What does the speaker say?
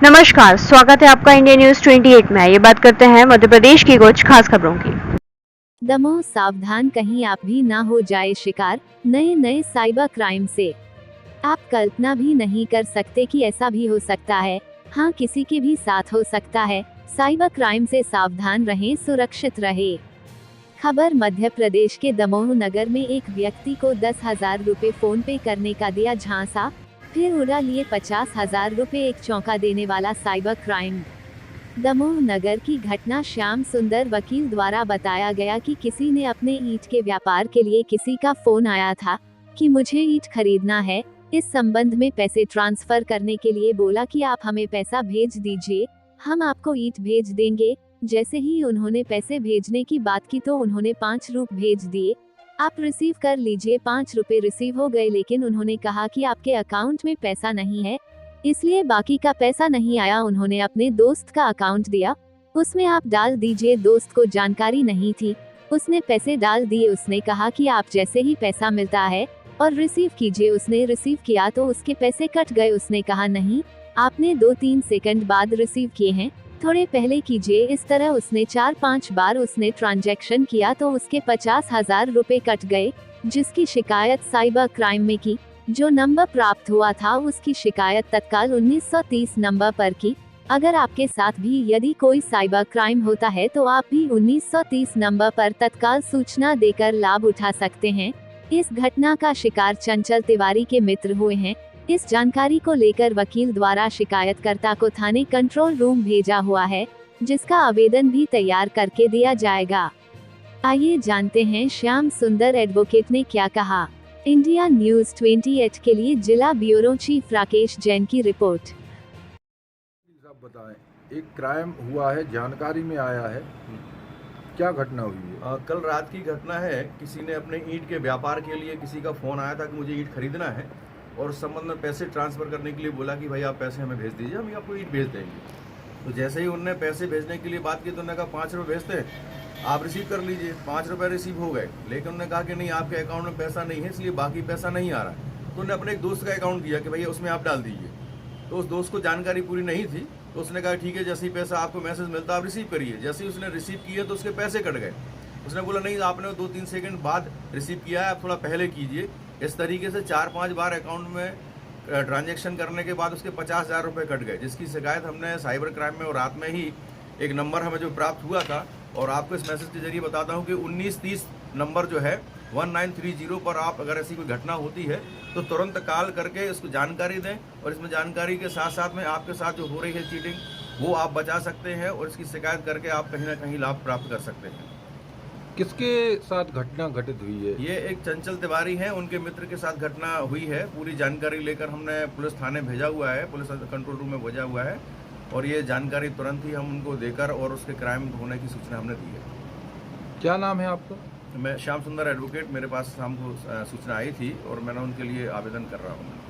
नमस्कार, स्वागत है आपका इंडिया न्यूज 28 में। ये बात करते हैं मध्य प्रदेश की कुछ खास खबरों की। दमोह, सावधान कहीं आप भी ना हो जाए शिकार नए नए साइबर क्राइम से। आप कल्पना भी नहीं कर सकते कि ऐसा भी हो सकता है। हाँ, किसी के भी साथ हो सकता है। साइबर क्राइम से सावधान रहें, सुरक्षित रहे। खबर मध्य प्रदेश के दमोह नगर में एक व्यक्ति को 10,000 रुपए फोन पे करने का दिया झांसा, फिर उड़ा लिए 50,000 रुपए। एक चौंका देने वाला साइबर क्राइम। दमोह नगर की घटना श्याम सुंदर वकील द्वारा बताया गया कि किसी ने अपने ईंट के व्यापार के लिए किसी का फोन आया था कि मुझे ईंट खरीदना है, इस संबंध में पैसे ट्रांसफर करने के लिए बोला कि आप हमें पैसा भेज दीजिए, हम आपको ईंट भेज देंगे। जैसे ही उन्होंने पैसे भेजने की बात की तो उन्होंने 5 रुपए भेज दिए, आप रिसीव कर लीजिए। 5 रुपए रिसीव हो गए, लेकिन उन्होंने कहा कि आपके अकाउंट में पैसा नहीं है, इसलिए बाकी का पैसा नहीं आया। उन्होंने अपने दोस्त का अकाउंट दिया, उसमें आप डाल दीजिए। दोस्त को जानकारी नहीं थी, उसने पैसे डाल दिए। उसने कहा कि आप जैसे ही पैसा मिलता है और रिसीव कीजिए। उसने रिसीव किया तो उसके पैसे कट गए। उसने कहा नहीं, आपने 2-3 सेकंड बाद रिसीव किए हैं, थोड़े पहले कीजिए। इस तरह उसने 4-5 बार उसने ट्रांजैक्शन किया तो उसके 50,000 रुपए कट गए, जिसकी शिकायत साइबर क्राइम में की। जो नंबर प्राप्त हुआ था उसकी शिकायत तत्काल 1930 नंबर पर की। अगर आपके साथ भी यदि कोई साइबर क्राइम होता है तो आप भी 1930 नंबर पर तत्काल सूचना देकर लाभ उठा सकते हैं। इस घटना का शिकार चंचल तिवारी के मित्र हुए हैं। इस जानकारी को लेकर वकील द्वारा शिकायतकर्ता को थाने कंट्रोल रूम भेजा हुआ है, जिसका आवेदन भी तैयार करके दिया जाएगा। आइए जानते हैं श्याम सुंदर एडवोकेट ने क्या कहा। इंडिया न्यूज 28 के लिए जिला ब्यूरो चीफ राकेश जैन की रिपोर्ट। साहब बताएं, एक क्राइम हुआ है, जानकारी में आया है, क्या घटना हुई है? कल रात की घटना है। किसी ने अपने ईंट के व्यापार के लिए किसी का फ़ोन आया था कि मुझे ईंट खरीदना है और उस संबंध में पैसे ट्रांसफ़र करने के लिए बोला कि भाई आप पैसे हमें भेज दीजिए, हम आपको ईंट भेज देंगे। तो जैसे ही उनने पैसे भेजने के लिए बात की तो उन्होंने कहा 5 रुपये भेजते हैं, आप रिसीव कर लीजिए। 5 रुपये रिसीव हो गए, लेकिन उन्होंने कहा कि नहीं, आपके अकाउंट में पैसा नहीं है, इसलिए बाकी पैसा नहीं आ रहा है। तो उन्होंने अपने एक दोस्त का अकाउंट दिया कि भैया उसमें आप डाल दीजिए। तो उस दोस्त को जानकारी पूरी नहीं थी, तो उसने कहा ठीक है, जैसे ही पैसा आपको मैसेज मिलता आप रिसीव करिए। जैसे ही उसने रिसीव किए तो उसके पैसे कट गए। उसने बोला नहीं, आपने 2-3 सेकंड बाद रिसीव किया है, आप थोड़ा पहले कीजिए। इस तरीके से 4-5 बार अकाउंट में ट्रांजैक्शन करने के बाद उसके 50,000 रुपये कट गए, जिसकी शिकायत हमने साइबर क्राइम में और रात में ही एक नंबर हमें जो प्राप्त हुआ था, और आपको इस मैसेज के जरिए बताता हूं कि 1930 नंबर जो है 1930 पर आप अगर ऐसी कोई घटना होती है तो तुरंत कॉल करके इसको जानकारी दें, और इसमें जानकारी के साथ साथ में आपके साथ जो हो रही है चीटिंग वो आप बचा सकते हैं, और इसकी शिकायत करके आप कहीं ना कहीं लाभ प्राप्त कर सकते हैं। किसके साथ घटना घटित हुई है? ये एक चंचल तिवारी हैं, उनके मित्र के साथ घटना हुई है। पूरी जानकारी लेकर हमने पुलिस थाने भेजा हुआ है, पुलिस कंट्रोल रूम में भेजा हुआ है, और ये जानकारी तुरंत ही हम उनको देकर और उसके क्राइम होने की सूचना हमने दी है। क्या नाम है आपका? मैं श्याम सुंदर एडवोकेट, मेरे पास शाम को सूचना आई थी और मैंने उनके लिए आवेदन कर रहा हूँ।